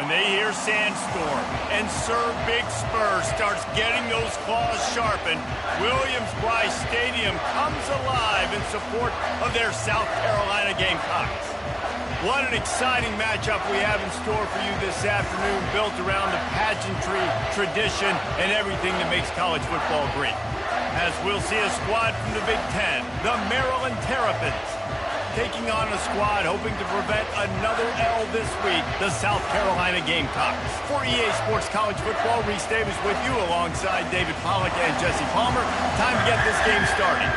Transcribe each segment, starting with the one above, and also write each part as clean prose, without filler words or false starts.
When they hear Sandstorm and Sir Big Spur starts getting those claws sharpened, Williams-Brice Stadium comes alive in support of their South Carolina Gamecocks. What an exciting matchup we have in store for you this afternoon, built around the pageantry, tradition, and everything that makes college football great. As we'll see a squad from the Big Ten, the Maryland Terrapins, taking on a squad hoping to prevent another L this week, the South Carolina Gamecocks. For EA Sports College Football, Reese Davis with you alongside David Pollack and Jesse Palmer. Time to get this game started.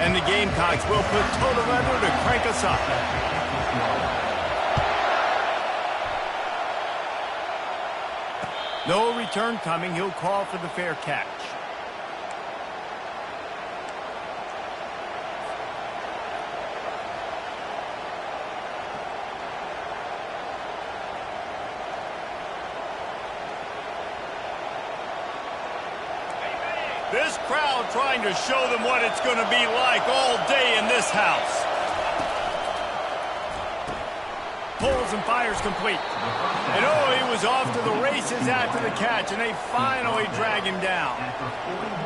And the Gamecocks will put total leather to crank us up. No return coming. He'll call for the fair catch. This crowd trying to show them what it's going to be like all day in this house. Pulls and fires complete. And oh, he was off to the races after the catch, and they finally drag him down.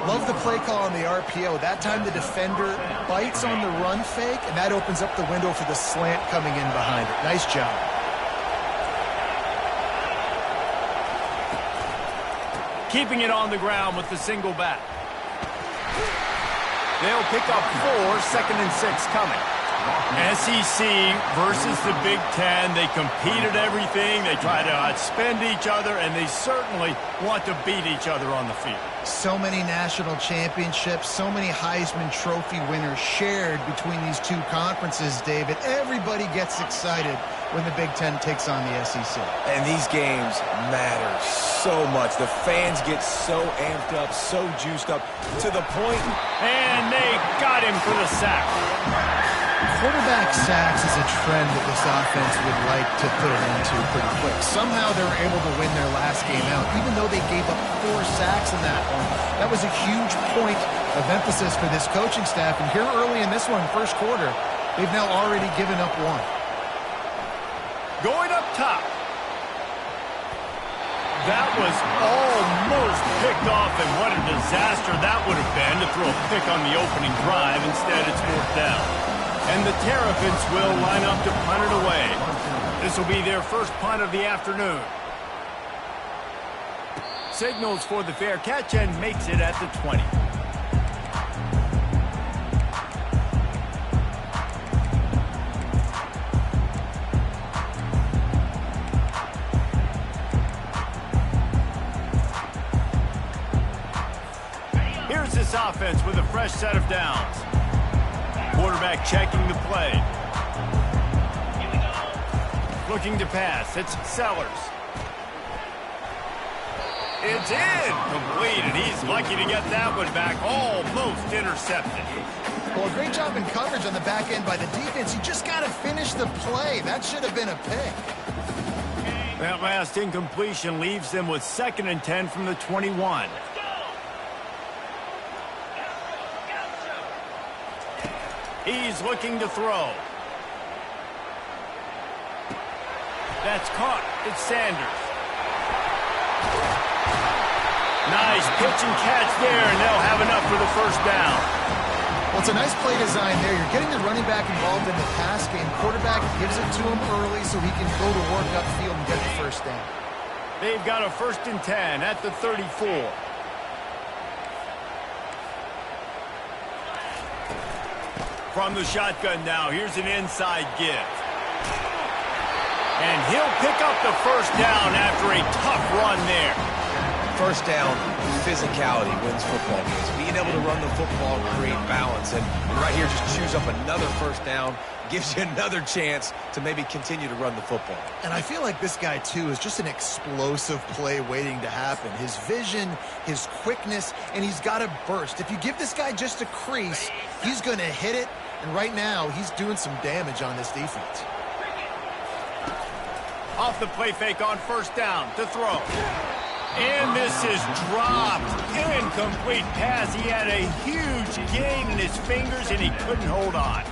Love the play call on the RPO. That time the defender bites on the run fake, and that opens up the window for the slant coming in behind it. Nice job. Keeping it on the ground with the single back. They'll pick up 4, 2nd and 6 coming. SEC versus the Big Ten. They compete at everything. They try to outspend each other, and they certainly want to beat each other on the field. So many national championships, so many Heisman Trophy winners shared between these two conferences, David. Everybody gets excited when the Big Ten takes on the SEC. And these games matter so much. The fans get so amped up, so juiced up, to the point. And they got him for the sack. Quarterback sacks is a trend that this offense would like to put it into pretty quick. Somehow they were able to win their last game out, even though they gave up 4 sacks in that one. That was a huge point of emphasis for this coaching staff. And here early in this one, first quarter, they've now already given up 1. Going up top. That was almost picked off, and what a disaster that would have been to throw a pick on the opening drive. Instead, it's 4th down. And the Terrapins will line up to punt it away. This will be their first punt of the afternoon. Signals for the fair catch and makes it at the 20. Here's this offense with a fresh set of downs. Quarterback checking the play. Looking to pass. It's Sellers. It's in. Complete, and he's lucky to get that one back. Almost intercepted. Well, great job in coverage on the back end by the defense. You just got to finish the play. That should have been a pick. That last incompletion leaves them with 2nd and 10 from the 21. He's looking to throw. That's caught. It's Sanders. Nice pitch and catch there, and they'll have enough for the first down. Well, it's a nice play design there. You're getting the running back involved in the pass game. Quarterback gives it to him early so he can go to work upfield and get the first down. They've got a 1st and 10 at the 34. From the shotgun now, here's an inside give. And he'll pick up the first down after a tough run there. First down, physicality wins football games. Being able to run the football, create balance. And right here, just choose up another first down, gives you another chance to maybe continue to run the football. And I feel like this guy, too, is just an explosive play waiting to happen. His vision, his quickness, and he's got a burst. If you give this guy just a crease, he's going to hit it. And right now, he's doing some damage on this defense. Off the play fake on first down to throw. And this is dropped. Incomplete pass. He had a huge gain in his fingers, and he couldn't hold on.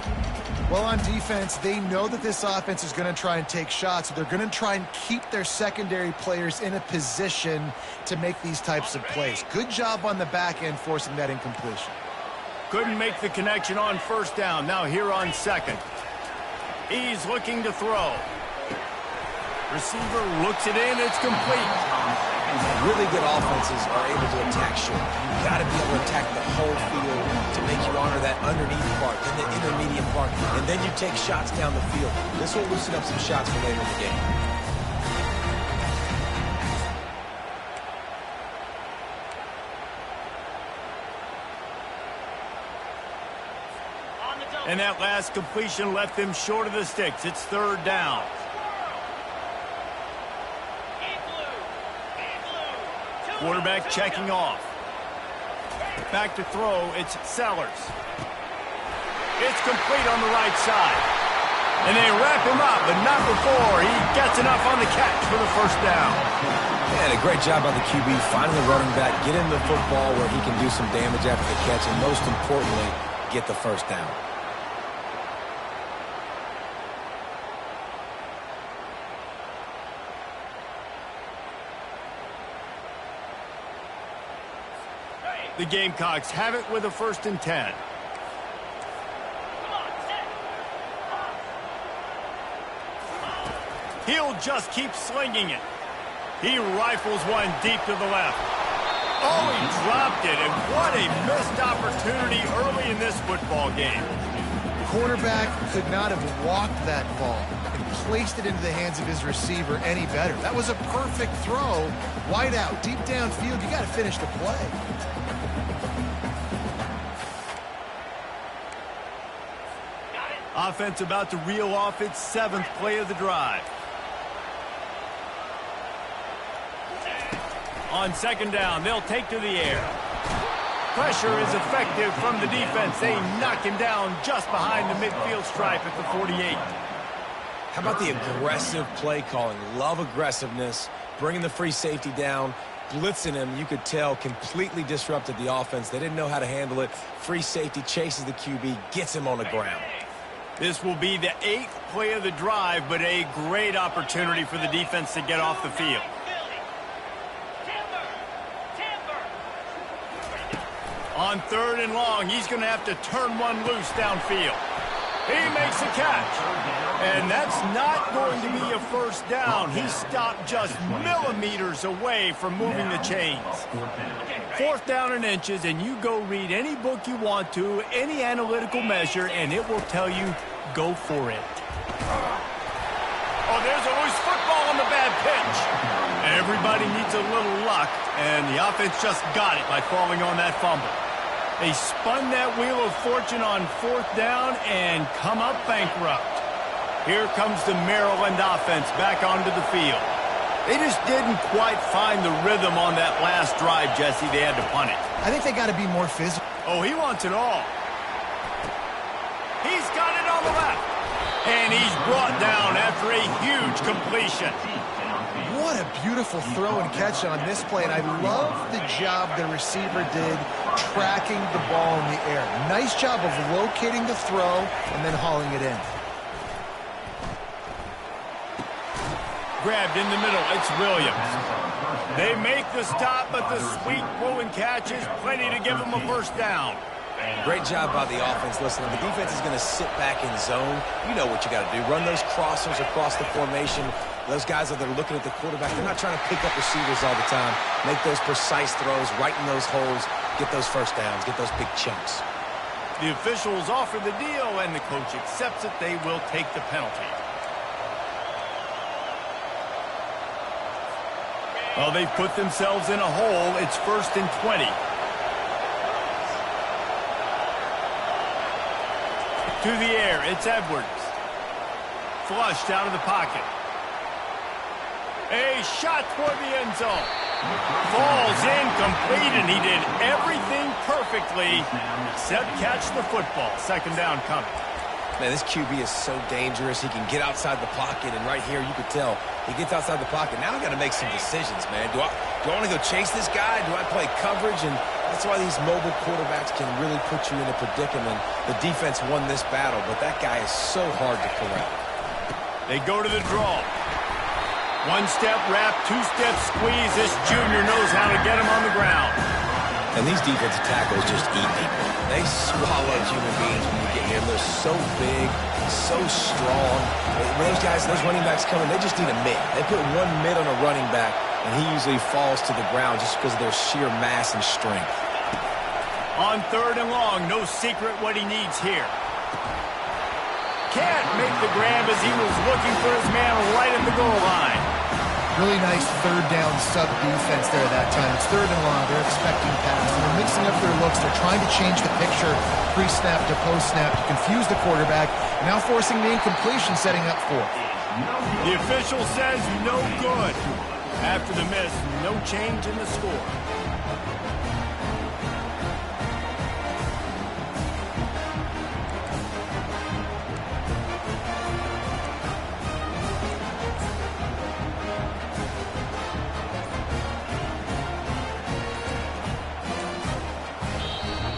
Well, on defense, they know that this offense is going to try and take shots. So they're going to try and keep their secondary players in a position to make these types of plays. Good job on the back end forcing that incompletion. Couldn't make the connection on first down. Now here on second. He's looking to throw. Receiver looks it in. It's complete. Really good offenses are able to attack short. You've got to be able to attack the whole field to make you honor that underneath part, then the intermediate part, and then you take shots down the field. This will loosen up some shots for later in the game. And that last completion left them short of the sticks. It's third down. Quarterback checking off. Back to throw, it's Sellers. It's complete on the right side. And they wrap him up, but not before he gets enough on the catch for the first down. And a great job by the QB finding the running back, get him the football where he can do some damage after the catch, and most importantly, get the first down. The Gamecocks have it with a 1st and 10. He'll just keep slinging it. He rifles one deep to the left. Oh, he dropped it, and what a missed opportunity early in this football game. Quarterback could not have walked that ball and placed it into the hands of his receiver any better. That was a perfect throw. Wide out, deep downfield. You got to finish the play. Offense about to reel off its 7th play of the drive. On second down, they'll take to the air. Pressure is effective from the defense. They knock him down just behind the midfield stripe at the 48. How about the aggressive play calling? Love aggressiveness, bringing the free safety down, blitzing him. You could tell completely disrupted the offense. They didn't know how to handle it. Free safety chases the QB, gets him on the ground. This will be the 8th play of the drive, but a great opportunity for the defense to get off the field. On 3rd and long, he's going to have to turn one loose downfield. He makes the catch. And that's not going to be a first down. He stopped just millimeters away from moving the chains. 4th down and inches, and you go read any book you want to, any analytical measure, and it will tell you, go for it. Oh, there's a loose football on the bad pitch. Everybody needs a little luck, and the offense just got it by falling on that fumble. They spun that wheel of fortune on 4th down and come up bankrupt. Here comes the Maryland offense back onto the field. They just didn't quite find the rhythm on that last drive, Jesse. They had to punt it. I think they got to be more physical. Oh, he wants it all. He's got it on the left. And he's brought down after a huge completion. What a beautiful throw and catch on this play, and I love the job the receiver did tracking the ball in the air. Nice job of locating the throw and then hauling it in. Grabbed in the middle, it's Williams. They make the stop, but the sweet throw and catch is plenty to give them a first down. Great job by the offense. Listen, the defense is going to sit back in zone. You know what you got to do. Run those crossers across the formation. Those guys that are looking at the quarterback, they're not trying to pick up receivers all the time. Make those precise throws, right in those holes, get those first downs, get those big chunks. The officials offer the deal, and the coach accepts it. They will take the penalty. Well, they've put themselves in a hole. It's 1st and 20. To the air, it's Edwards. Flushed out of the pocket. A shot toward the end zone. Falls incomplete, and he did everything perfectly except catch the football. 2nd down coming. Man, this QB is so dangerous. He can get outside the pocket, and right here you could tell he gets outside the pocket. Now I got to make some decisions, man. Do I want to go chase this guy? Do I play coverage? And That's why these mobile quarterbacks can really put you in a predicament. The defense won this battle, but that guy is so hard to corral. They go to the draw. One-step wrap, two-step squeeze. This junior knows how to get him on the ground. And these defensive tackles just eat people. They swallow human beings when you get here. They're so big, so strong. When those guys, those running backs come in, they just need a mid. They put one mid on a running back, and he usually falls to the ground just because of their sheer mass and strength. On 3rd and long, no secret what he needs here. Can't make the grab as he was looking for his man right at the goal line. Really nice 3rd down sub defense there that time. It's 3rd and long. They're expecting pass. They're mixing up their looks. They're trying to change the picture pre-snap to post-snap to confuse the quarterback. Now forcing the incompletion, setting up 4th. The official says no good. After the miss, no change in the score.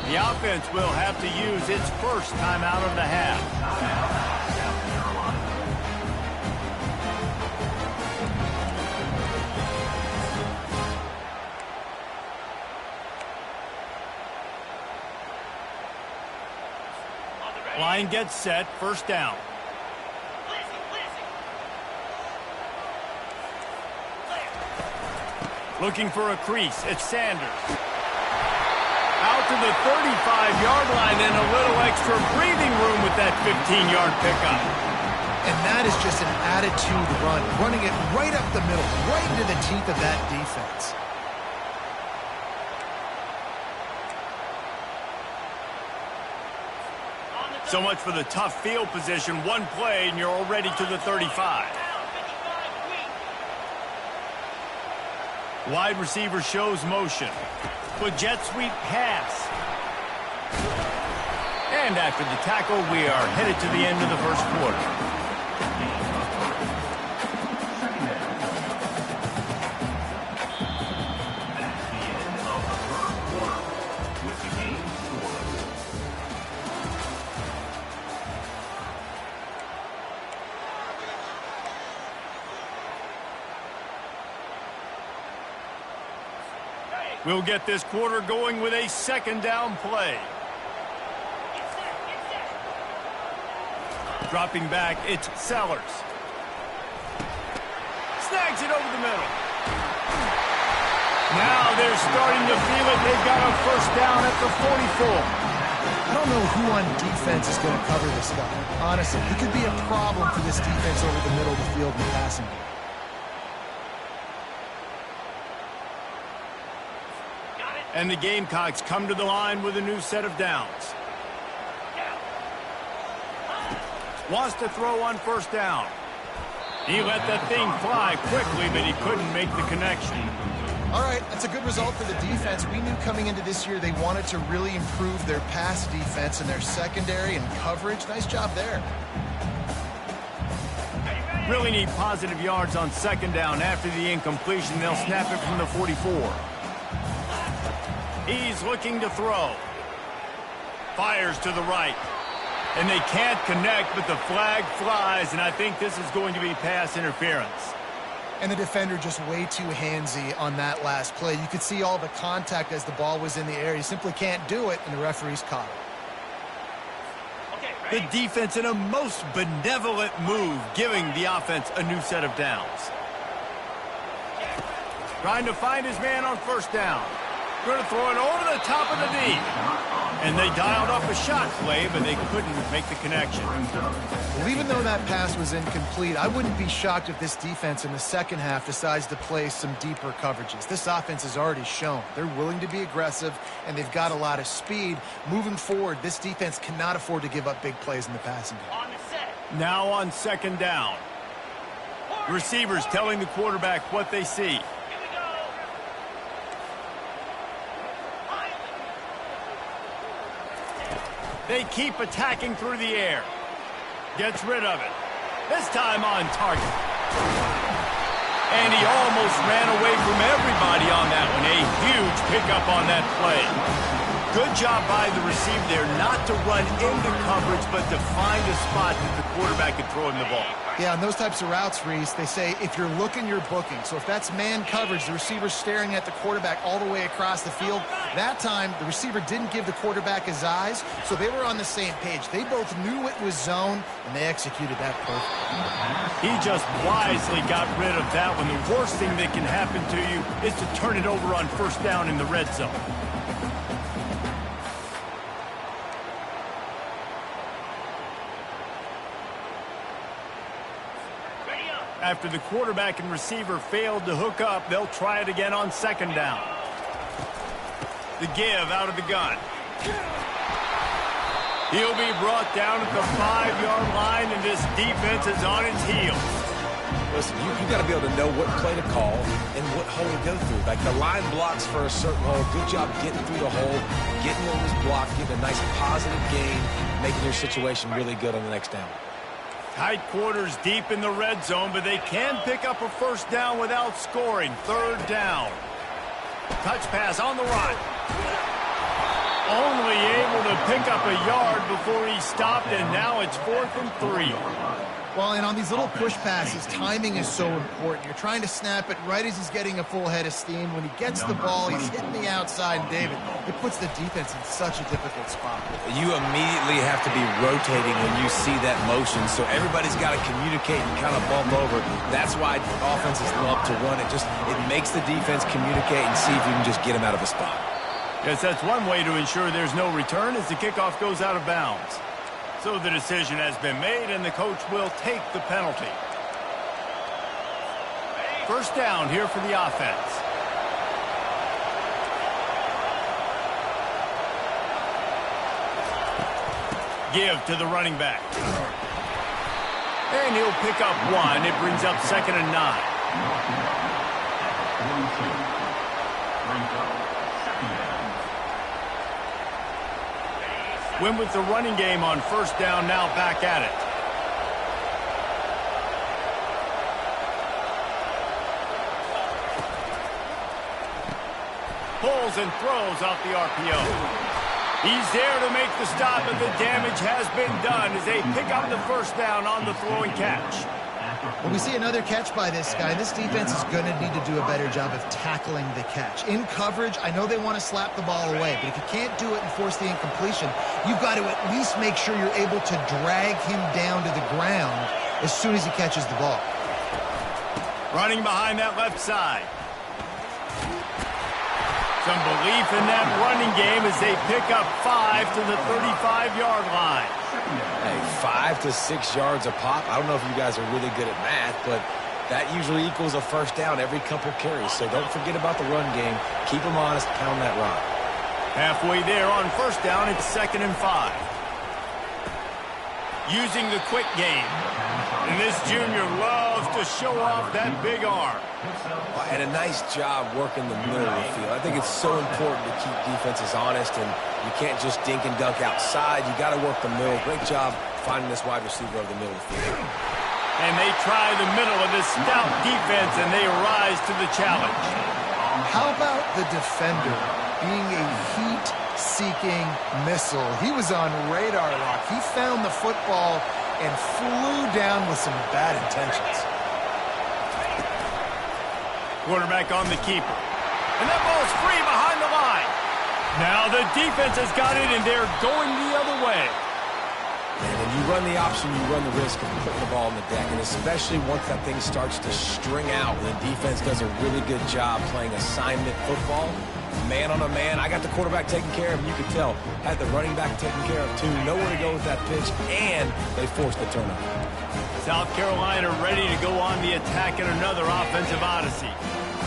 The offense will have to use its first timeout of the half. Line gets set, 1st down. Looking for a crease, it's Sanders. Out to the 35-yard line and a little extra breathing room with that 15-yard pickup. And that is just an attitude run, running it right up the middle, right into the teeth of that defense. So much for the tough field position. One play and you're already to the 35. Wide receiver shows motion. With jet sweep pass. And after the tackle, we are headed to the end of the 1st quarter. We'll get this quarter going with a 2nd down play. Dropping back, it's Sellers. Snags it over the middle. Now they're starting to feel it. They've got a 1st down at the 44. I don't know who on defense is going to cover this guy. Honestly, he could be a problem for this defense over the middle of the field in the passing game. And the Gamecocks come to the line with a new set of downs. Wants to throw on 1st down. He let that thing fly quickly, but he couldn't make the connection. All right, that's a good result for the defense. We knew coming into this year they wanted to really improve their pass defense and their secondary and coverage. Nice job there. Really need positive yards on 2nd down. After the incompletion, they'll snap it from the 44. He's looking to throw. Fires to the right. And they can't connect, but the flag flies, and I think this is going to be pass interference. And the defender just way too handsy on that last play. You could see all the contact as the ball was in the air. He simply can't do it, and the referee's caught it. The defense in a most benevolent move, giving the offense a new set of downs. Trying to find his man on 1st down. Going to throw it over the top of the D. And they dialed up a shot play, but they couldn't make the connection. Well, even though that pass was incomplete, I wouldn't be shocked if this defense in the 2nd half decides to play some deeper coverages. This offense has already shown they're willing to be aggressive, and they've got a lot of speed. Moving forward, this defense cannot afford to give up big plays in the passing game. Now on 2nd down. Receivers telling the quarterback what they see. They keep attacking through the air. Gets rid of it. This time on target. And he almost ran away from everybody on that one. A huge pickup on that play. Good job by the receiver there not to run into coverage, but to find a spot that the quarterback could throw him the ball. Yeah, on those types of routes, Reese, they say if you're looking, you're booking. So if that's man coverage, the receiver's staring at the quarterback all the way across the field. That time, the receiver didn't give the quarterback his eyes, so they were on the same page. They both knew it was zone, and they executed that perfectly. He just wisely got rid of that one. The worst thing that can happen to you is to turn it over on first down in the red zone. After the quarterback and receiver failed to hook up, they'll try it again on second down. The give out of the gun. He'll be brought down at the 5-yard line, and this defense is on its heels. Listen, you got to be able to know what play to call and what hole to go through. Like the line blocks for a certain hole. Good job getting through the hole, getting on this block, getting a nice positive gain, making your situation really good on the next down. Tight quarters deep in the red zone, but they can pick up a first down without scoring. Third down. Touch pass on the run. Only able to pick up a yard before he stopped, and now it's 4th and 3. Well, and on these little push passes, timing is so important. You're trying to snap it right as he's getting a full head of steam. When he gets the ball, he's hitting the outside, and David, it puts the defense in such a difficult spot. You immediately have to be rotating when you see that motion, so everybody's got to communicate and kind of bump over. That's why offenses love to run it. It makes the defense communicate and see if you can just get him out of a spot. Yes, that's one way to ensure there's no return as the kickoff goes out of bounds. So the decision has been made, and the coach will take the penalty. First down here for the offense. Give to the running back. And he'll pick up 1. It brings up 2nd and 9. Win with the running game on first down, now back at it. Pulls and throws off the RPO. He's there to make the stop, but the damage has been done as they pick up the first down on the throwing catch. Well, we see another catch by this guy. This defense is going to need to do a better job of tackling the catch. In coverage, I know they want to slap the ball away, but if you can't do it and force the incompletion, you've got to at least make sure you're able to drag him down to the ground as soon as he catches the ball. Running behind that left side. Some belief in that running game as they pick up 5 to the 35-yard line. Hey, 5 to 6 yards a pop. I don't know if you guys are really good at math, but that usually equals a first down every couple carries. So don't forget about the run game. Keep them honest, pound that rock. Halfway there on first down, it's 2nd and 5. Using the quick game. And this junior loves to show off that big arm. And a nice job working the middle of the field. I think it's so important to keep defenses honest, and you can't just dink and dunk outside. You got to work the middle. Great job finding this wide receiver over the middle of the field. And they try the middle of this stout defense, and they rise to the challenge. How about the defender being a heat-seeking missile? He was on radar lock. He found the football and flew down with some bad intentions. Quarterback on the keeper. And that ball's free behind the line. Now the defense has got it, and they're going the other way. And when you run the option, you run the risk of putting the ball on the deck, and especially once that thing starts to string out, the defense does a really good job playing assignment football. Man on a man. I got the quarterback taken care of, and you could tell, had the running back taken care of too. Nowhere to go with that pitch, and they forced the turnover. South Carolina ready to go on the attack in another offensive odyssey.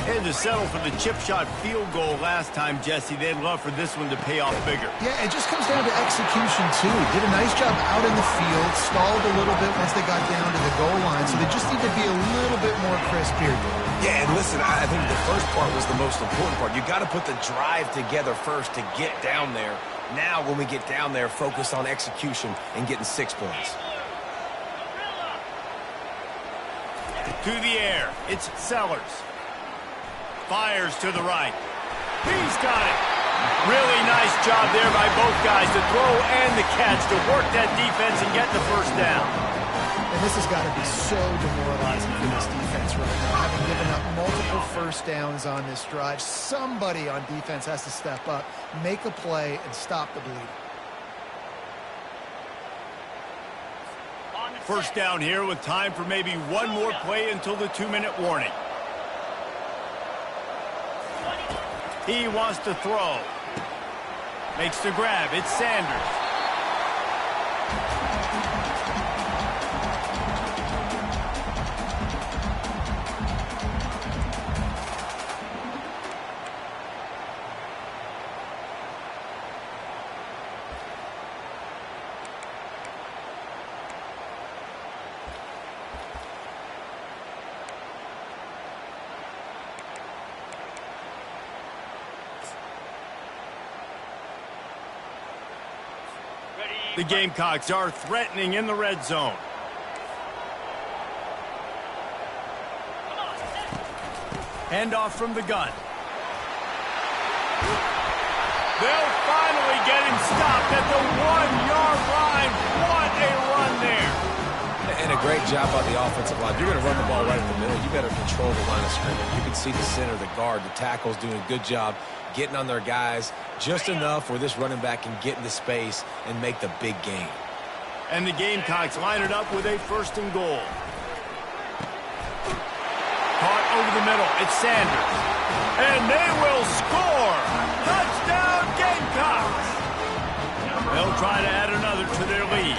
They had to settle for the chip shot field goal last time, Jesse. They'd love for this one to pay off bigger. Yeah, it just comes down to execution, too. Did a nice job out in the field, stalled a little bit once they got down to the goal line, so they just need to be a little bit more crisp here. Yeah, and listen, I think the first part was the most important part. You got to put the drive together first to get down there. Now, when we get down there, focus on execution and getting 6 points. To the air, it's Sellers. Fires to the right. He's got it. Really nice job there by both guys to throw and the catch to work that defense and get the first down. And this has got to be so demoralizing for this defense right now. Having given up multiple first downs on this drive, somebody on defense has to step up, make a play, and stop the bleeding. First down here with time for maybe one more play until the 2-minute warning. He wants to throw. Makes the grab. It's Sanders. The Gamecocks are threatening in the red zone. Handoff from the gun. They'll finally get him stopped at the 1-yard line. What a run there. And a great job by the offensive line. You're going to run the ball right in the middle. You better control the line of scrimmage. You can see the center, the guard, the tackle's doing a good job getting on their guys just enough where this running back can get into space and make the big game. And the Gamecocks line it up with a 1st and goal. Caught over the middle. It's Sanders. And they will score. Touchdown Gamecocks. They'll try to add another to their lead.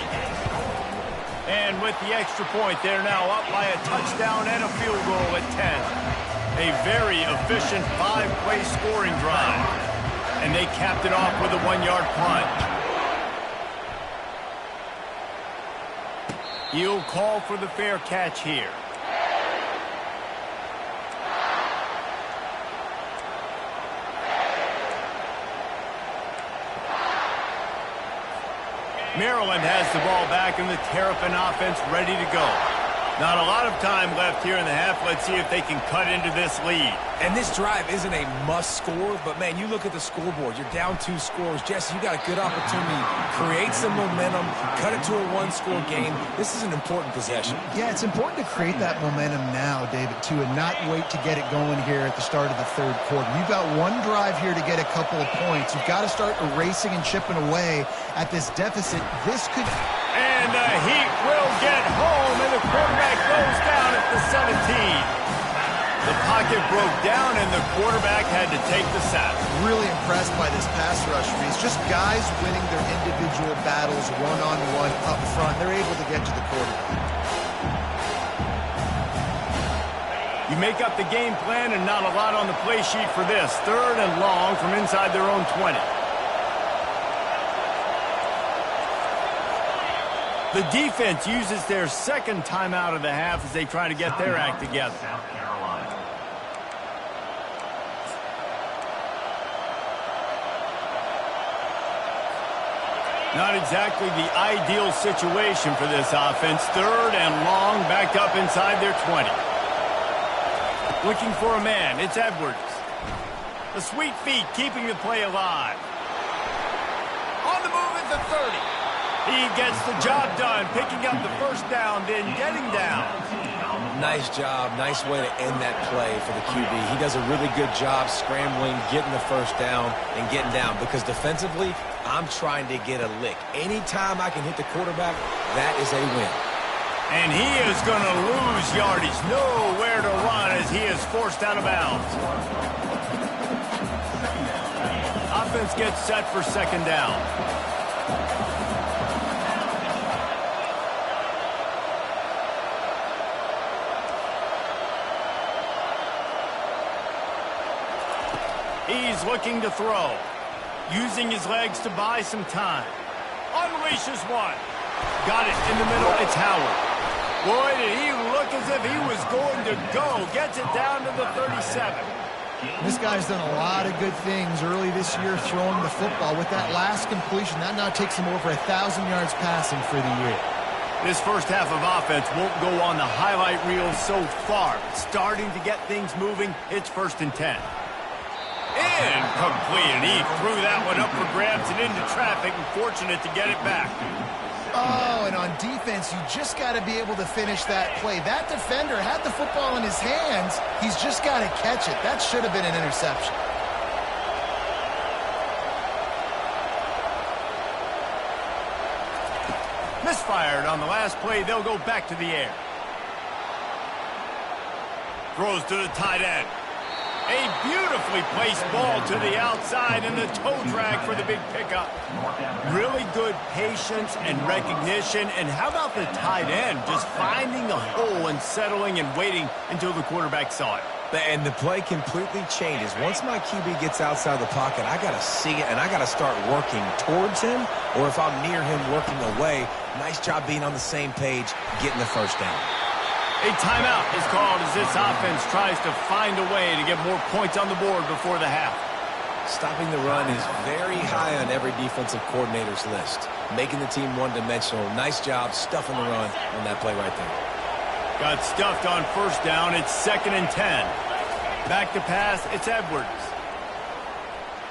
And with the extra point, they're now up by a touchdown and a field goal at 10. A very efficient 5-play scoring drive. And they capped it off with a 1-yard punt. He'll call for the fair catch here. Maryland has the ball back and the Terrapin offense ready to go. Not a lot of time left here in the half. Let's see if they can cut into this lead. And this drive isn't a must score, but, man, you look at the scoreboard. You're down 2 scores. Jesse, you got a good opportunity. Create some momentum. Cut it to a 1-score game. This is an important possession. Yeah, it's important to create that momentum now, David, too, and not wait to get it going here at the start of the 3rd quarter. You've got one drive here to get a couple of points. You've got to start erasing and chipping away at this deficit. This could... And the Heat will get home, and the quarterback goes down at the 17. The pocket broke down, and the quarterback had to take the sack. Really impressed by this pass rush, Reese. Just guys winning their individual battles one-on-one up front. They're able to get to the quarterback. You make up the game plan, and not a lot on the play sheet for this. 3rd and long from inside their own 20. The defense uses their 2nd timeout of the half as they try to get their act together. Not exactly the ideal situation for this offense. 3rd and long, backed up inside their 20. Looking for a man, it's Edwards. The sweet feet keeping the play alive. On the move at the 30. He gets the job done, picking up the 1st down, then getting down. Nice job. Nice way to end that play for the QB. He does a really good job scrambling, getting the 1st down, and getting down. Because defensively, I'm trying to get a lick. Anytime I can hit the quarterback, that is a win. And he is going to lose yardage. Nowhere to run as he is forced out of bounds. Offense gets set for 2nd down. He's looking to throw. Using his legs to buy some time. Unleashes one. Got it in the middle. It's Howard. Boy, did he look as if he was going to go. Gets it down to the 37. This guy's done a lot of good things early this year throwing the football. With that last completion, that now takes him over 1,000 yards passing for the year. This first half of offense won't go on the highlight reel so far. Starting to get things moving. It's 1st and 10. Incomplete, and he threw that one up for grabs and into traffic, and fortunate to get it back. Oh, and on defense, you just got to be able to finish that play. That defender had the football in his hands. He's just got to catch it. That should have been an interception. Misfired on the last play. They'll go back to the air. Throws to the tight end. A beautifully placed ball to the outside, and the toe drag for the big pickup. Really good patience and recognition. And how about the tight end just finding the hole and settling and waiting until the quarterback saw it? And the play completely changes. Once my QB gets outside the pocket, I got to see it, and I got to start working towards him, or if I'm near him, working away. Nice job being on the same page, getting the first down. A timeout is called as this offense tries to find a way to get more points on the board before the half. Stopping the run is very high on every defensive coordinator's list. Making the team one-dimensional. Nice job stuffing the run on that play right there. Got stuffed on 1st down. It's 2nd and 10. Back to pass. It's Edwards.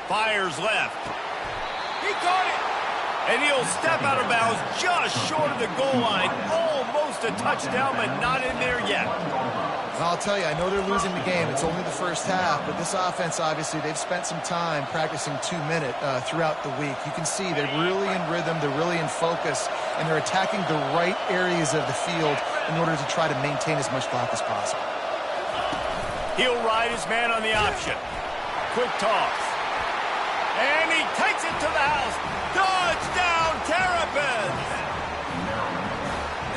Fires left. He caught it. And he'll step out of bounds just short of the goal line. Almost a touchdown, but not in there yet. I'll tell you, I know they're losing the game. It's only the first half, but this offense, obviously, they've spent some time practicing 2-minute throughout the week. You can see they're really in rhythm, they're really in focus, and they're attacking the right areas of the field in order to try to maintain as much clock as possible. He'll ride his man on the option. Quick toss. And he takes it to the house. Touchdown, Terps!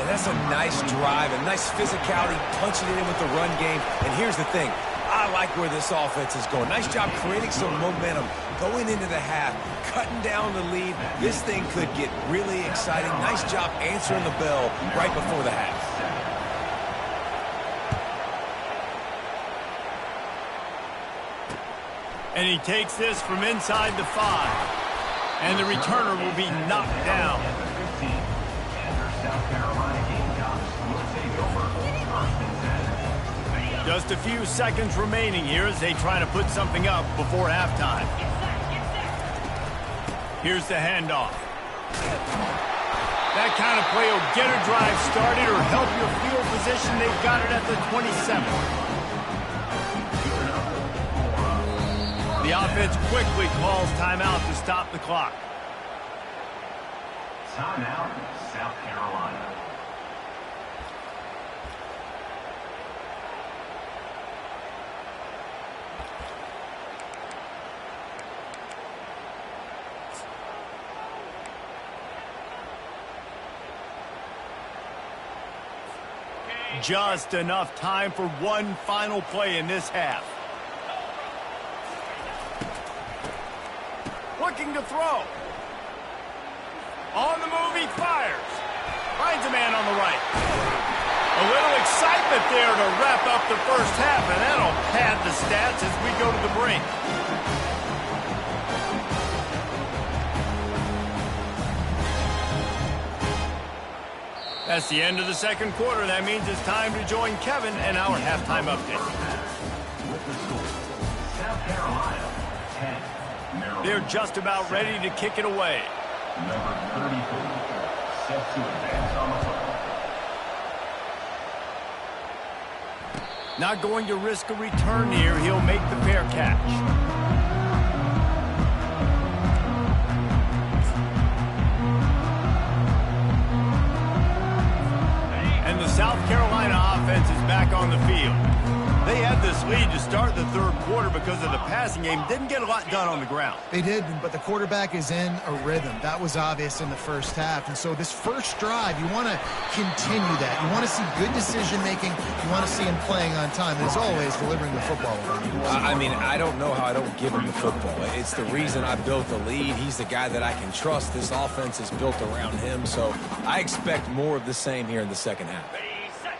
And that's a nice drive, a nice physicality, punching it in with the run game. And here's the thing. I like where this offense is going. Nice job creating some momentum going into the half, cutting down the lead. This thing could get really exciting. Nice job answering the bell right before the half. And he takes this from inside the 5. And the returner will be knocked down. Just a few seconds remaining here as they try to put something up before halftime. Here's the handoff. That kind of play will get a drive started or help your field position. They've got it at the 27. The offense quickly calls timeout to stop the clock. Timeout, South Carolina. Just enough time for one final play in this half. Looking to throw. On the move, he fires. Finds a man on the right. A little excitement there to wrap up the first half, and that'll pad the stats as we go to the break. That's the end of the second quarter. That means it's time to join Kevin and our halftime update. With the score, South Carolina 10. They're just about ready to kick it away. Number 34, set to advance on the football. Not going to risk a return here. He'll make the fair catch. And the South Carolina offense is back on the field. They had this lead to start the third quarter because of the passing game. Didn't get a lot done on the ground. They did, but the quarterback is in a rhythm. That was obvious in the first half. And so this first drive, you want to continue that. You want to see good decision-making. You want to see him playing on time. And as always, delivering the football. I mean, I don't know how I don't give him the football. It's the reason I built the lead. He's the guy that I can trust. This offense is built around him. So I expect more of the same here in the second half.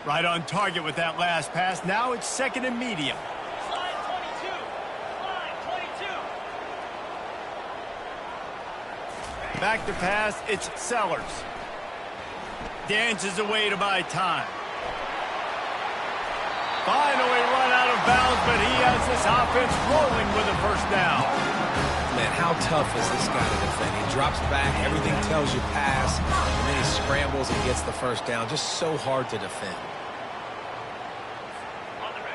Right on target with that last pass. Now it's second and medium. Slide 22. Slide 22. Back to pass. It's Sellers. Dances away to buy time. Finally run out of bounds, but he has this offense rolling with a first down. Man, how tough is this guy to defend? He drops back, everything tells you pass, and then he scrambles and gets the first down. Just so hard to defend.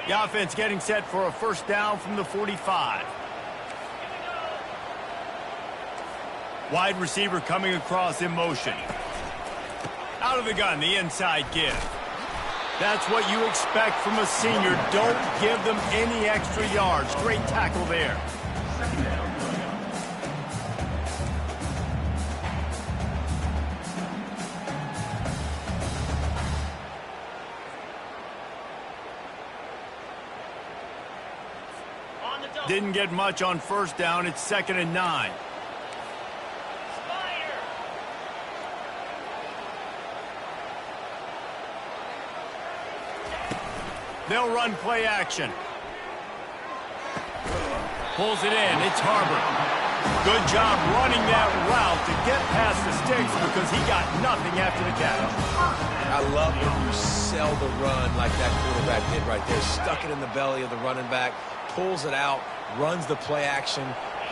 The offense getting set for a first down from the 45. Wide receiver coming across in motion. Out of the gun, the inside give. That's what you expect from a senior. Don't give them any extra yards. Great tackle there. Didn't get much on first down. It's 2nd and 9. They'll run play action. Pulls it in. It's Harbor. Good job running that route to get past the sticks because he got nothing after the catch. I love when you sell the run like that quarterback did right there. Stuck it in the belly of the running back, pulls it out, runs the play action.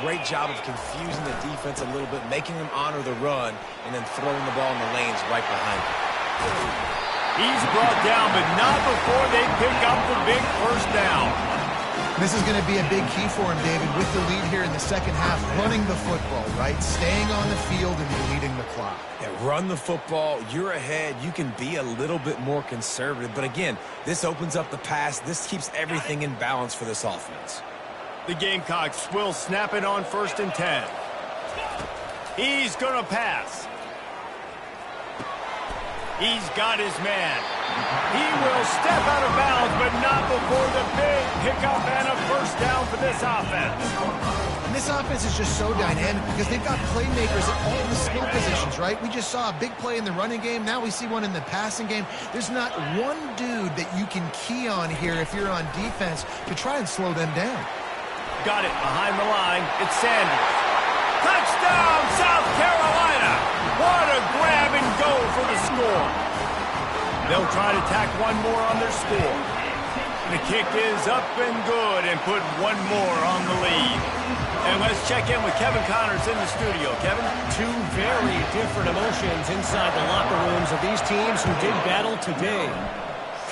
Great job of confusing the defense a little bit, making them honor the run, and then throwing the ball in the lanes right behind him. He's brought down, but not before they pick up the big first down. This is going to be a big key for him, David, with the lead here in the second half, running the football, right? Staying on the field and leading the clock. Yeah, run the football. You're ahead. You can be a little bit more conservative. But again, this opens up the pass. This keeps everything in balance for this offense. The Gamecocks will snap it on 1st and 10. He's going to pass. He's got his man. He will step out of bounds, but not before the big pickup and a first down for this offense. And this offense is just so dynamic because they've got playmakers at all the skill positions, right? We just saw a big play in the running game. Now we see one in the passing game. There's not one dude that you can key on here if you're on defense to try and slow them down. Got it behind the line. It's Sanders. Touchdown, South Carolina! What a grab and go for the score. They'll try to tack one more on their score. The kick is up and good and put one more on the lead. And let's check in with Kevin Connors in the studio. Kevin? Two very different emotions inside the locker rooms of these teams who did battle today.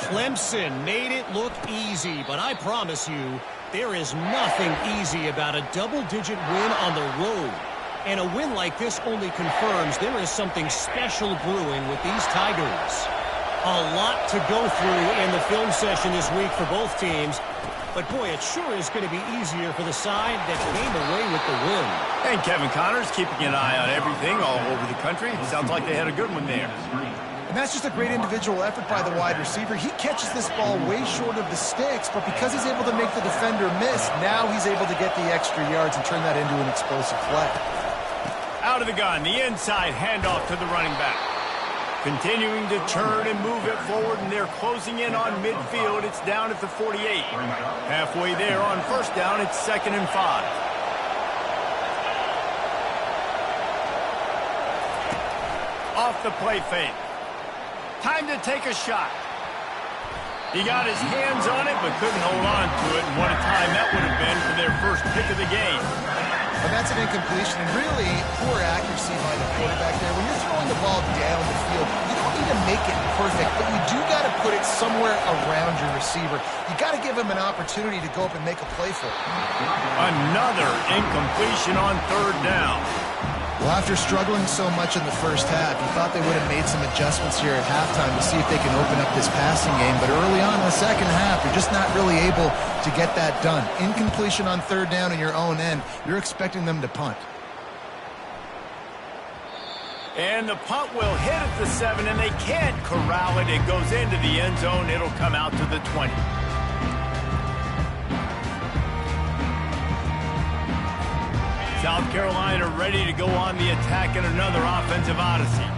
Clemson made it look easy, but I promise you, there is nothing easy about a double-digit win on the road. And a win like this only confirms there is something special brewing with these Tigers. A lot to go through in the film session this week for both teams. But, boy, it sure is going to be easier for the side that came away with the win. And Kevin Connors keeping an eye on everything all over the country. Sounds like they had a good one there. And that's just a great individual effort by the wide receiver. He catches this ball way short of the sticks, but because he's able to make the defender miss, now he's able to get the extra yards and turn that into an explosive play. Out of the gun, the inside handoff to the running back. Continuing to turn and move it forward, and they're closing in on midfield. It's down at the 48. Halfway there on first down, it's 2nd and 5. Off the play fake. Time to take a shot. He got his hands on it, but couldn't hold on to it, and what a time that would have been for their first pick of the game. But that's an incompletion, and really poor accuracy by the quarterback there. When you're throwing the ball down the field, you don't need to make it perfect, but you do got to put it somewhere around your receiver. You got to give him an opportunity to go up and make a play for it. Another incompletion on 3rd down. Well, after struggling so much in the first half, you thought they would have made some adjustments here at halftime to see if they can open up this passing game. But early on in the second half, you're just not really able to get that done. Incompletion on 3rd down in your own end. You're expecting them to punt. And the punt will hit at the 7, and they can't corral it. It goes into the end zone. It'll come out to the 20. South Carolina ready to go on the attack in another offensive odyssey.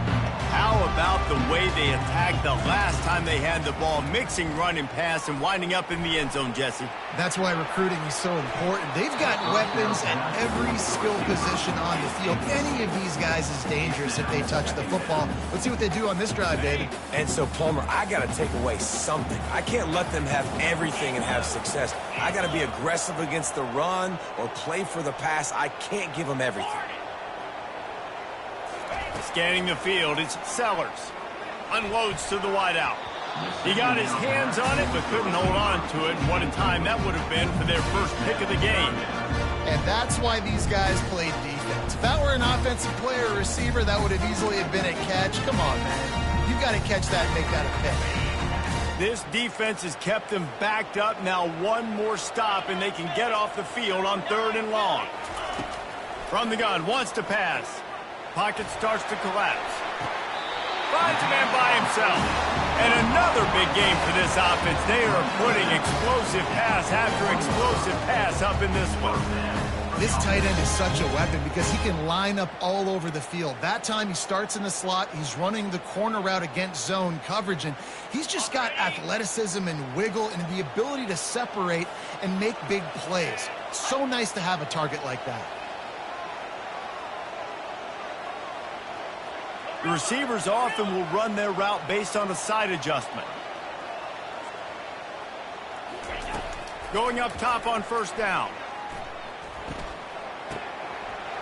How about the way they attacked the last time they had the ball, mixing run and pass and winding up in the end zone, Jesse. That's why recruiting is so important. They've got weapons at every skill position on the field. Any of these guys is dangerous if they touch the football. Let's see what they do on this drive, David. And so, Palmer, I got to take away something. I can't let them have everything and have success. I got to be aggressive against the run or play for the pass. I can't give them everything. Scanning the field, it's Sellers. Unloads to the wideout. He got his hands on it, but couldn't hold on to it. And what a time that would have been for their first pick of the game. And that's why these guys played defense. If that were an offensive player or receiver, that would have easily have been a catch. Come on, man. You got to catch that and make that a pick. This defense has kept them backed up. Now one more stop, and they can get off the field on 3rd and long. From the gun, wants to pass. Pocket starts to collapse. Finds a man by himself. And another big game for this offense. They are putting explosive pass after explosive pass up in this one. This tight end is such a weapon because he can line up all over the field. That time he starts in the slot. He's running the corner route against zone coverage, and he's just got athleticism and wiggle and the ability to separate and make big plays. So nice to have a target like that. The receivers often will run their route based on a side adjustment. Going up top on 1st down.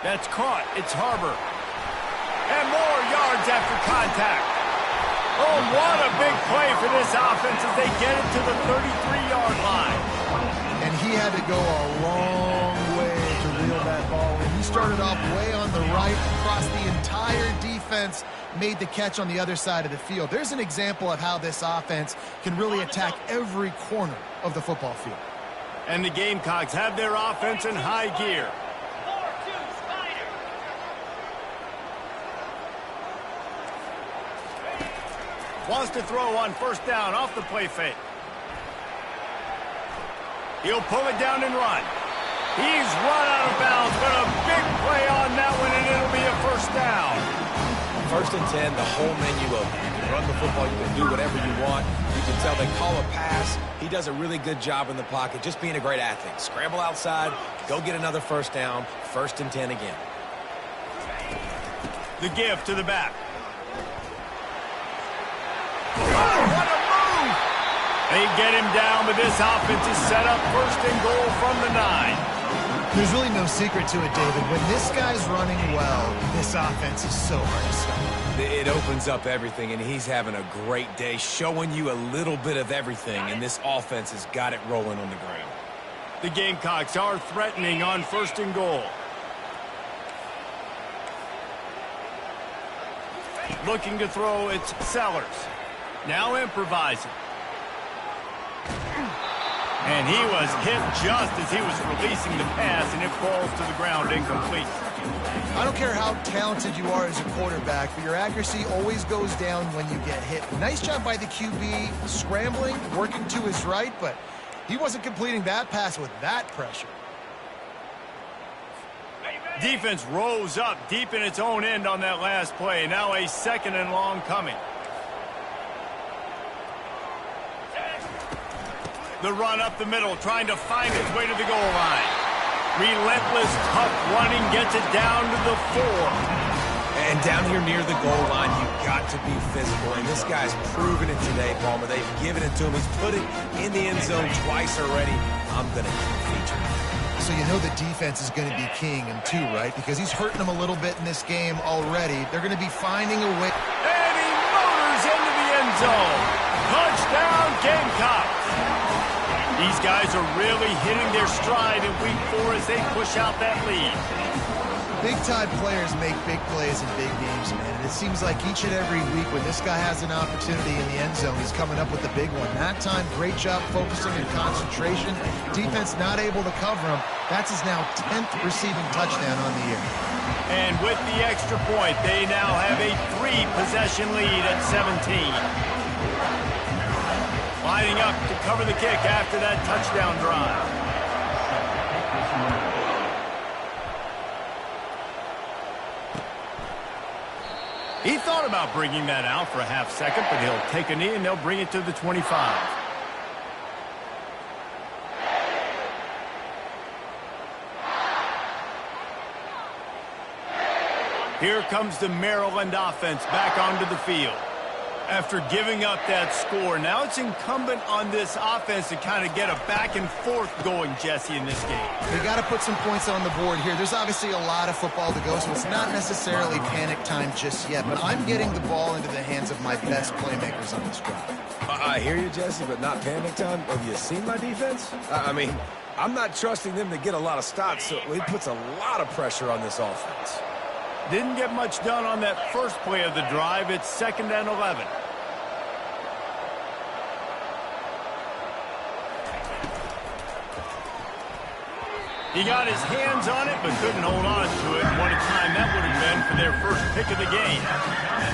That's caught. It's Harbor. And more yards after contact. Oh, what a big play for this offense as they get it to the 33-yard line. And he had to go a long way to reel that ball in. He started off way on the right, across the entire defense, made the catch on the other side of the field. There's an example of how this offense can really attack every corner of the football field. And the Gamecocks have their offense in high gear. 4-2 Spider. Wants to throw on 1st down off the play fake. He'll pull it down and run. He's run out of bounds, but a big play on that one, and it'll be a 1st down. 1st and 10, the whole menu open. You can run the football, you can do whatever you want. You can tell they call a pass. He does a really good job in the pocket, just being a great athlete. Scramble outside, go get another 1st down, 1st and 10 again. The give to the back. Oh, what a move! They get him down, but this offense is set up 1st and goal from the 9. There's really no secret to it, David. When this guy's running well, this offense is so hard to stop. It opens up everything, and he's having a great day, showing you a little bit of everything, and this offense has got it rolling on the ground. The Gamecocks are threatening on 1st and goal. Looking to throw, it's Sellers. Now improvising. And he was hit just as he was releasing the pass, and it falls to the ground incomplete. I don't care how talented you are as a quarterback, but your accuracy always goes down when you get hit. Nice job by the QB, scrambling, working to his right, but he wasn't completing that pass with that pressure. Defense rose up deep in its own end on that last play. Now a 2nd and long coming. The run up the middle, trying to find its way to the goal line. Relentless, tough running gets it down to the 4. And down here near the goal line, you've got to be physical. And this guy's proven it today, Palmer. They've given it to him. He's put it in the end zone twice already. I'm going to keep featuring. So you know the defense is going to be keying him too, right? Because he's hurting them a little bit in this game already. They're going to be finding a way. And he motors into the end zone. Touchdown, Gamecocks. These guys are really hitting their stride in week 4 as they push out that lead. Big-time players make big plays in big games, man. And it seems like each and every week when this guy has an opportunity in the end zone, he's coming up with a big one. That time, great job focusing and concentration. Defense not able to cover him. That's his now 10th receiving touchdown on the year. And with the extra point, they now have a 3-possession lead at 17. Lining up to cover the kick after that touchdown drive. He thought about bringing that out for a half second, but he'll take a knee and they'll bring it to the 25. Here comes the Maryland offense back onto the field. After giving up that score, now it's incumbent on this offense to kind of get a back and forth going, Jesse, in this game. They got to put some points on the board here. There's obviously a lot of football to go, so it's not necessarily panic time just yet, but I'm getting the ball into the hands of my best playmakers on this drive. I hear you, Jesse, but not panic time. Have you seen my defense? I mean, I'm not trusting them to get a lot of stops, so it puts a lot of pressure on this offense. Didn't get much done on that first play of the drive. It's 2nd and 11. He got his hands on it, but couldn't hold on to it. What a time that would have been for their first pick of the game.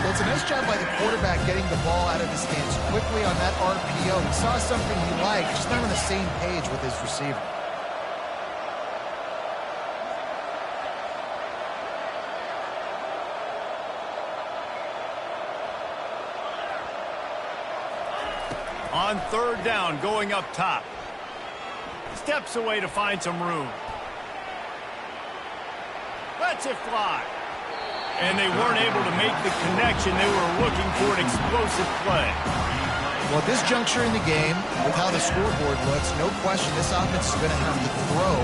Well, it's a nice job by the quarterback getting the ball out of his hands quickly on that RPO. He saw something he liked, just not on the same page with his receiver. On 3rd down, going up top. Steps away to find some room. Lets it fly. And they weren't able to make the connection. They were looking for an explosive play. Well, at this juncture in the game, with how the scoreboard looks, no question this offense is going to have to throw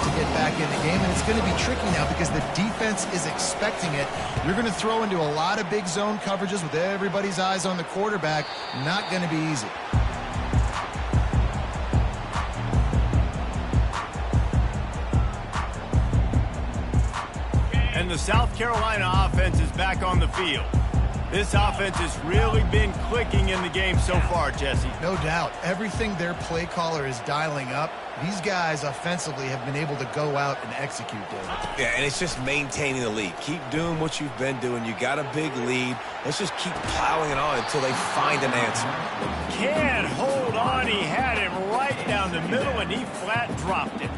to get back in the game, and it's going to be tricky now because the defense is expecting it. You're going to throw into a lot of big zone coverages with everybody's eyes on the quarterback. Not going to be easy. And the South Carolina offense is back on the field. This offense has really been clicking in the game so far, Jesse. No doubt. Everything their play caller is dialing up, these guys offensively have been able to go out and execute, David. Yeah, and it's just maintaining the lead. Keep doing what you've been doing. You got a big lead. Let's just keep plowing it on until they find an answer. Can't hold on. He had it right down the middle, and he flat dropped it.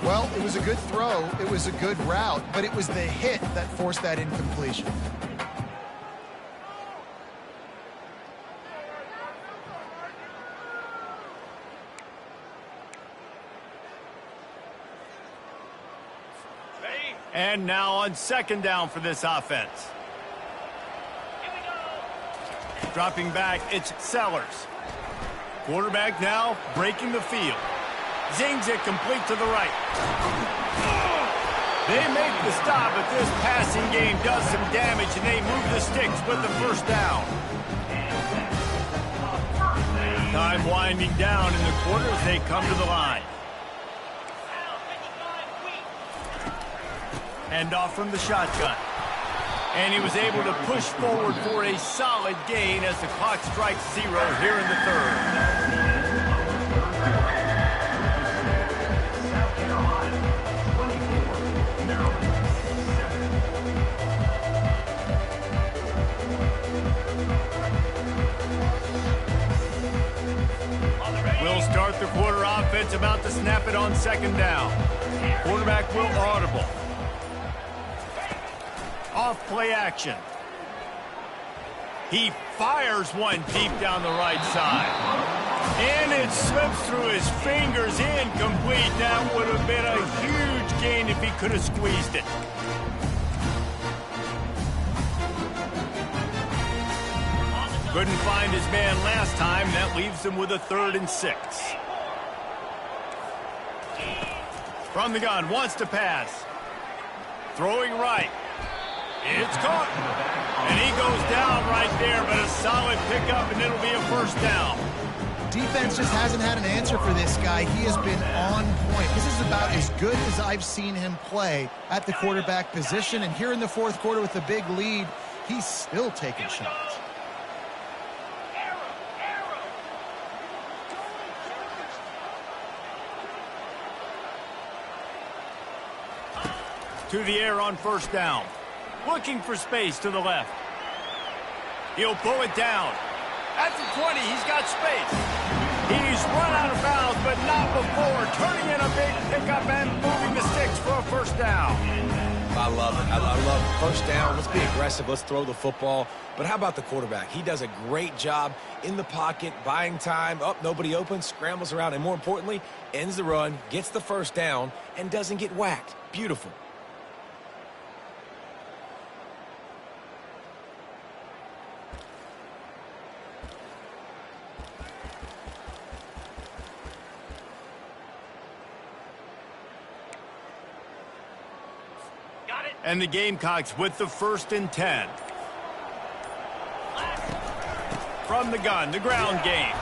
Well, it was a good throw. It was a good route, but it was the hit that forced that incompletion. And now on 2nd down for this offense. Dropping back, it's Sellers. Quarterback now breaking the field. Zings it complete to the right. They make the stop, but this passing game does some damage, and they move the sticks with the 1st down. Time winding down in the quarter as they come to the line. Hand off from the shotgun. And he was able to push forward for a solid gain as the clock strikes 0 here in the 3rd. We'll start the quarter offense, about to snap it on 2nd down. Quarterback will audible. Off play action. He fires one deep down the right side. And it slips through his fingers, incomplete. That would have been a huge gain if he could have squeezed it. Couldn't find his man last time. That leaves him with a 3rd and 6. From the gun, wants to pass. Throwing right. It's caught. And he goes down right there, but a solid pickup, and it'll be a 1st down. Defense just hasn't had an answer for this guy. He has been on point. This is about as good as I've seen him play at the quarterback position. And here in the 4th quarter with the big lead, he's still taking shots. To the air on 1st down. Looking for space to the left. He'll pull it down. At the 20, he's got space. He's run out of bounds, but not before. Turning in a big pickup and moving the sticks for a 1st down. I love it. I love it. First down, let's be aggressive, let's throw the football. But how about the quarterback? He does a great job in the pocket, buying time. Nobody open, scrambles around, and more importantly, ends the run, gets the first down, and doesn't get whacked. Beautiful. And the Gamecocks with the 1st and 10. From the gun, the ground game.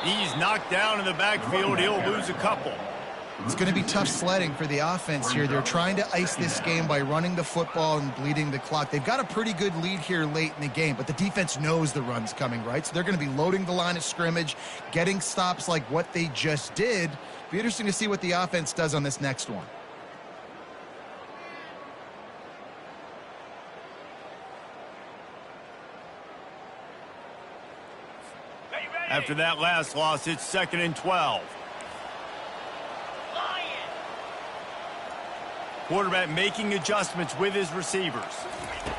He's knocked down in the backfield. He'll lose a couple. It's going to be tough sledding for the offense here. They're trying to ice this game by running the football and bleeding the clock. They've got a pretty good lead here late in the game, but the defense knows the run's coming, right? So they're going to be loading the line of scrimmage, getting stops like what they just did. Be interesting to see what the offense does on this next one. After that last loss, it's 2nd and 12. Quarterback making adjustments with his receivers.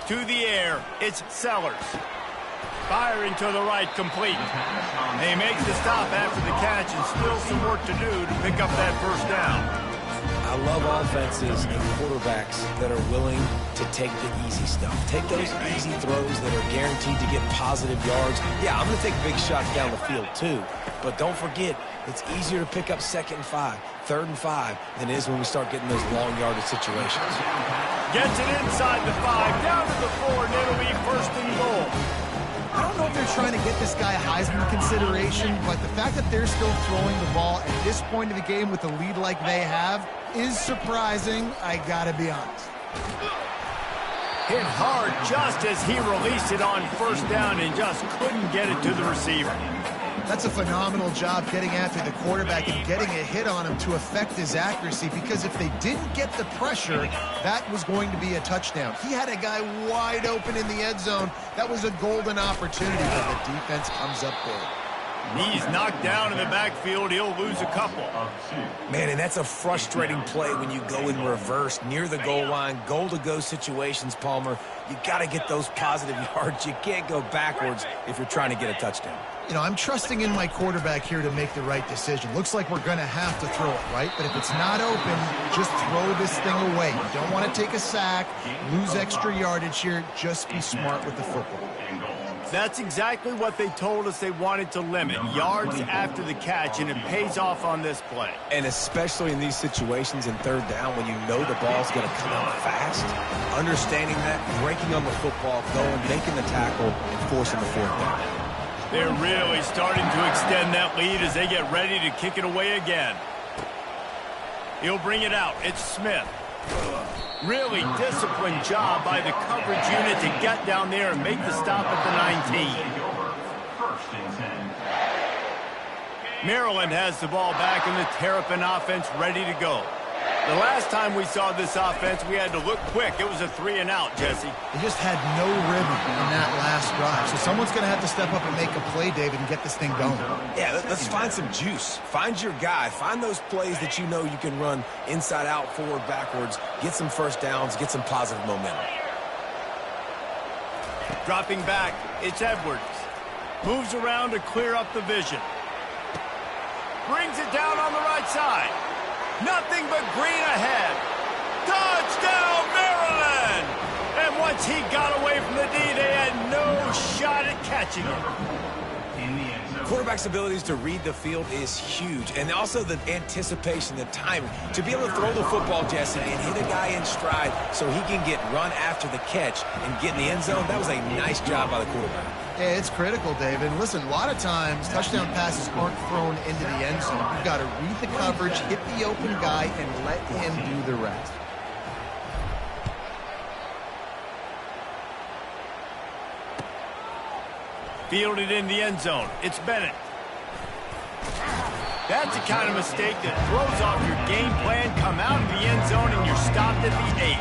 To the air, it's Sellers. Firing to the right, complete. He makes the stop after the catch, and still some work to do to pick up that first down. I love offenses and quarterbacks that are willing to take the easy stuff. Take those easy throws that are guaranteed to get positive yards. Yeah, I'm going to take big shots down the field too. But don't forget, it's easier to pick up 2nd and 5, 3rd and 5 than it is when we start getting those long yardage situations. Gets it inside the 5, down to the 4, and it'll be 1st and goal. I don't know if they're trying to get this guy Heisman consideration, but the fact that they're still throwing the ball at this point of the game with a lead like they have is surprising, I gotta be honest. Hit hard just as he released it on 1st down and just couldn't get it to the receiver. That's a phenomenal job getting after the quarterback and getting a hit on him to affect his accuracy, because if they didn't get the pressure, that was going to be a touchdown. He had a guy wide open in the end zone. That was a golden opportunity, but the defense comes up big. He's knocked down in the backfield. He'll lose a couple. Man, and that's a frustrating play when you go in reverse near the goal line, goal-to-go situations, Palmer. You got to get those positive yards. You can't go backwards if you're trying to get a touchdown. You know, I'm trusting in my quarterback here to make the right decision. Looks like we're going to have to throw it, right? But if it's not open, just throw this thing away. You don't want to take a sack, lose extra yardage here. Just be smart with the football. That's exactly what they told us they wanted to limit. Yards after the catch, and it pays off on this play. And especially in these situations in 3rd down when you know the ball's going to come out fast, understanding that, breaking on the football, going, making the tackle, and forcing the 4th down. They're really starting to extend that lead as they get ready to kick it away again. He'll bring it out. It's Smith. Really disciplined job by the coverage unit to get down there and make the stop at the 19. Maryland has the ball back, and the Terrapin offense ready to go. The last time we saw this offense, we had to look quick. It was a 3-and-out, Jesse. They just had no rhythm in that last drive. So someone's going to have to step up and make a play, David, and get this thing going. Yeah, let's find some juice. Find your guy. Find those plays that you know you can run inside out, forward, backwards. Get some first downs. Get some positive momentum. Dropping back, it's Edwards. Moves around to clear up the vision. Brings it down on the right side. Nothing but green ahead. Touchdown, Maryland! And once he got away from the D, they had no shot at catching him. Quarterback's abilities to read the field is huge, and also the anticipation, the timing. To be able to throw the football, Jesse, and hit a guy in stride so he can get run after the catch and get in the end zone, that was a nice job by the quarterback. Yeah, it's critical, David. And listen, a lot of times touchdown passes aren't thrown into the end zone. You've got to read the coverage, hit the open guy, and let him do the rest. Fielded in the end zone. It's Bennett. That's the kind of mistake that throws off your game plan. Come out of the end zone and you're stopped at the 8.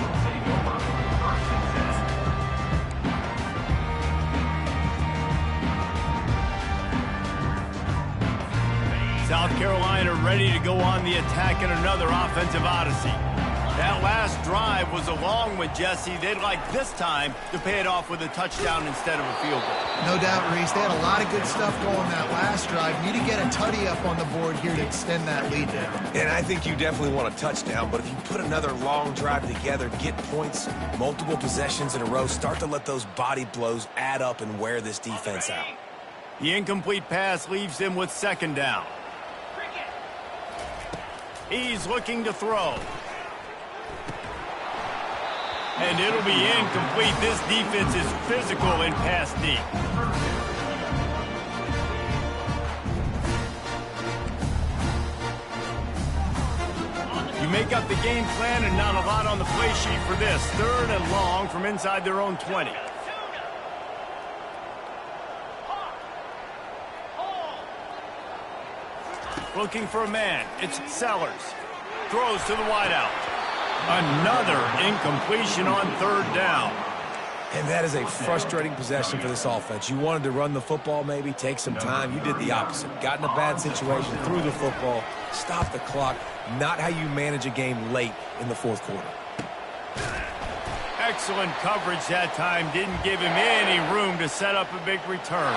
South Carolina ready to go on the attack in another offensive odyssey. That last drive was a long one, Jesse. They'd like this time to pay it off with a touchdown instead of a field goal. No doubt, Reese. They had a lot of good stuff going that last drive. Need to get a tutty up on the board here to extend that lead down. And I think you definitely want a touchdown, but if you put another long drive together, get points, multiple possessions in a row, start to let those body blows add up and wear this defense out. The incomplete pass leaves him with second down. He's looking to throw. And it'll be incomplete. This defense is physical in pass deep. You make up the game plan and not a lot on the play sheet for this. 3rd and long from inside their own 20. Looking for a man. It's Sellers. Throws to the wideout. Another incompletion on 3rd down. And that is a frustrating possession for this offense. You wanted to run the football, maybe take some time. You did the opposite. Got in a bad situation, threw the football, stopped the clock. Not how you manage a game late in the 4th quarter. Excellent coverage that time. Didn't give him any room to set up a big return.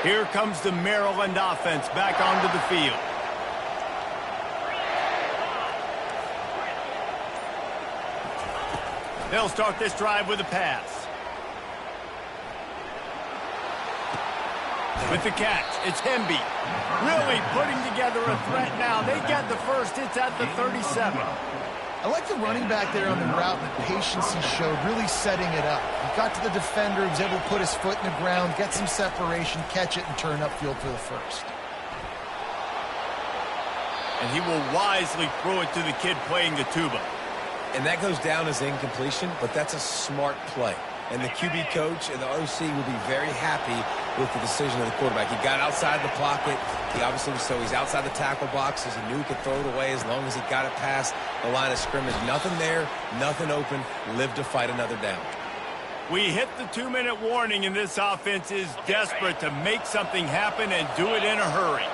Here comes the Maryland offense back onto the field. They'll start this drive with a pass. With the catch, it's Hemby. Really putting together a threat now. They get the first. It's at the 37. I like the running back there on the route and the patience he showed, really setting it up. He got to the defender, he was able to put his foot in the ground, get some separation, catch it, and turn upfield for the first. And he will wisely throw it to the kid playing the tuba. And that goes down as incommpletion, but that's a smart play. And the QB coach and the OC will be very happy with the decision of the quarterback. He got outside the pocket. He obviously, so he's outside the tackle boxes. He knew he could throw it away as long as he got it past the line of scrimmage. Nothing there, nothing open. Live to fight another down. We hit the 2-minute warning, and this offense is desperate to make something happen and do it in a hurry.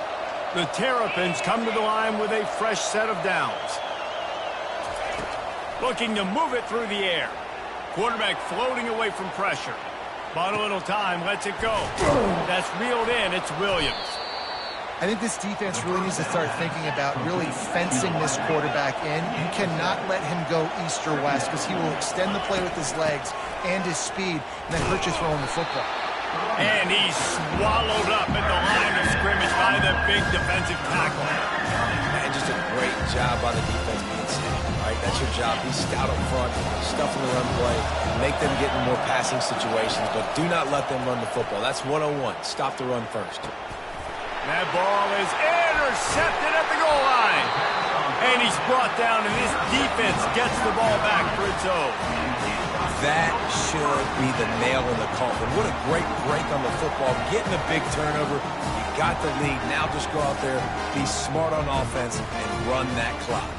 The Terrapins come to the line with a fresh set of downs. Looking to move it through the air. Quarterback floating away from pressure. Bought a little time, lets it go. That's reeled in, it's Williams. I think this defense really needs to start thinking about really fencing this quarterback in. You cannot let him go east or west because he will extend the play with his legs and his speed and then hurt you throwing the football. And he's swallowed up at the line of scrimmage by the big defensive tackle. And just a great job by the defense being stout. Right? That's your job. Be stout up front, stuff in the run play, make them get in more passing situations, but do not let them run the football. That's 101. Stop the run first. That ball is intercepted at the goal line. And he's brought down, and this defense gets the ball back for its own. That should be the nail in the coffin. What a great break on the football. Getting a big turnover. You got the lead. Now just go out there, be smart on offense, and run that clock.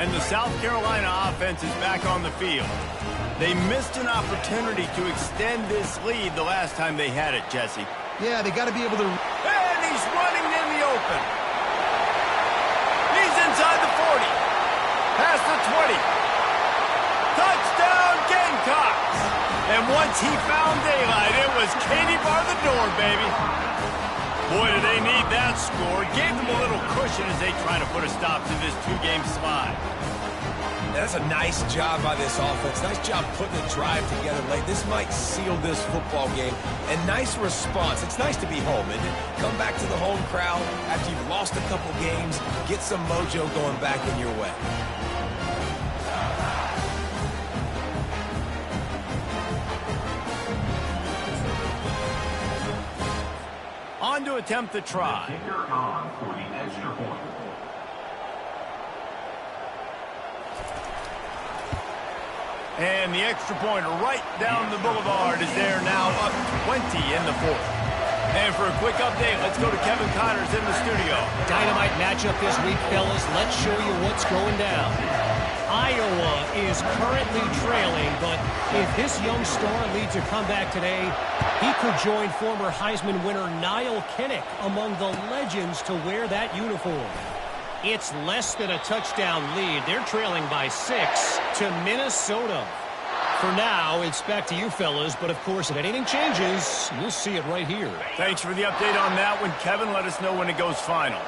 And the South Carolina offense is back on the field. They missed an opportunity to extend this lead the last time they had it, Jesse. Yeah, they got to be able to... And he's running in the open. He's inside the 40. Past the 20. Touchdown, Gamecocks. And once he found daylight, it was Katie bar the door, baby. Boy, do they need that score. Gave them a little cushion as they try to put a stop to this 2-game slide. That's a nice job by this offense. Nice job putting the drive together late. This might seal this football game. And nice response. It's nice to be home, isn't it? Come back to the home crowd after you've lost a couple games. Get some mojo going back in your way. On to attempt the try. Kicker on for the extra point. And the extra point right down the boulevard is there now, up 20 in the 4th. And for a quick update, let's go to Kevin Connors in the studio. Dynamite matchup this week, fellas. Let's show you what's going down. Iowa is currently trailing, but if this young star leads a comeback today, he could join former Heisman winner Niall Kinnick among the legends to wear that uniform. It's less than a touchdown lead. They're trailing by 6 to Minnesota. For now, it's back to you fellas, but of course, if anything changes, you'll see it right here. Thanks for the update on that one, Kevin. Let us know when it goes final.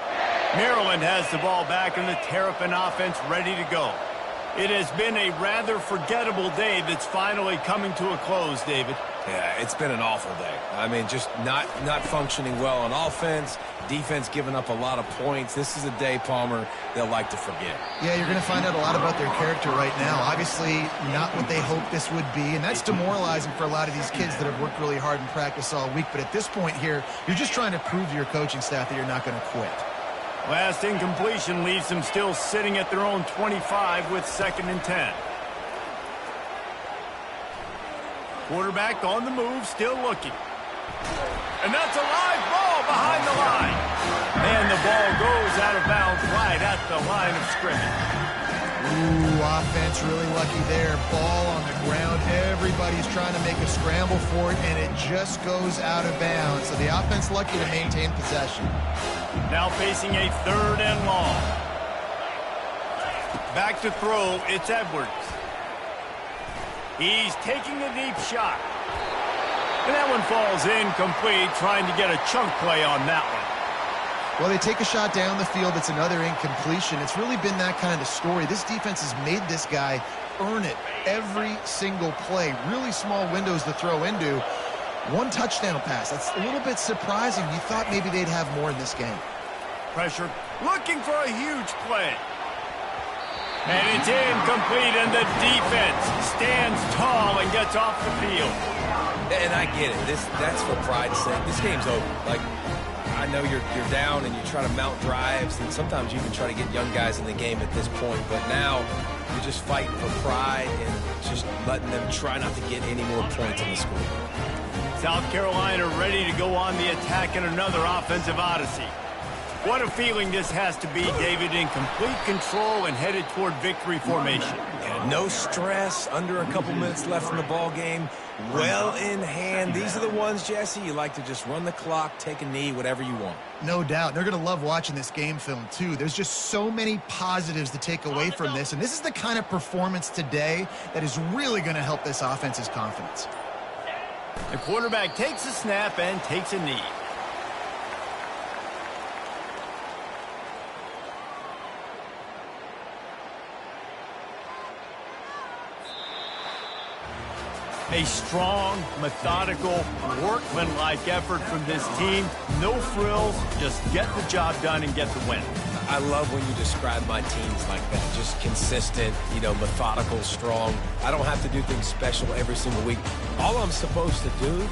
Maryland has the ball back and the Terrapin offense ready to go. It has been a rather forgettable day that's finally coming to a close, David. Yeah, it's been an awful day. I mean, just not functioning well on offense, defense giving up a lot of points. This is a day, Palmer, they'll like to forget. Yeah, you're going to find out a lot about their character right now. Obviously, not what they hoped this would be, and that's demoralizing for a lot of these kids that have worked really hard in practice all week. But at this point here, you're just trying to prove to your coaching staff that you're not going to quit. Last incompletion leaves them still sitting at their own 25 with 2nd and 10. Quarterback on the move, still looking. And that's a live ball behind the line. And the ball goes out of bounds right at the line of scrimmage. Ooh, offense really lucky there. Ball on the ground. Everybody's trying to make a scramble for it, and it just goes out of bounds. So the offense lucky to maintain possession. Now facing a 3rd and long. Back to throw, it's Edwards. He's taking a deep shot. And that one falls incomplete, trying to get a chunk play on that one. Well, they take a shot down the field. It's another incompletion. It's really been that kind of story. This defense has made this guy earn it every single play. Really small windows to throw into. 1 touchdown pass. That's a little bit surprising. You thought maybe they'd have more in this game. Pressure, looking for a huge play. And it's incomplete, and the defense stands tall and gets off the field. And I get it. That's for pride's sake. This game's over. Like, I know you're down and you try to mount drives, and sometimes you even try to get young guys in the game at this point. But now you're just fighting for pride and just letting them try not to get any more points on the scoreboard. South Carolina ready to go on the attack in another offensive odyssey. What a feeling this has to be, David, in complete control and headed toward victory formation. Yeah, no stress, under a couple minutes left in the ball game, well in hand. These are the ones, Jesse, you like to just run the clock, take a knee, whatever you want. No doubt. They're going to love watching this game film, too. There's just so many positives to take away from this, and this is the kind of performance today that is really going to help this offense's confidence. The quarterback takes a snap and takes a knee. A strong, methodical, workmanlike effort from this team. No frills, just get the job done and get the win. I love when you describe my teams like that. Just consistent, methodical, strong. I don't have to do things special every single week. All I'm supposed to do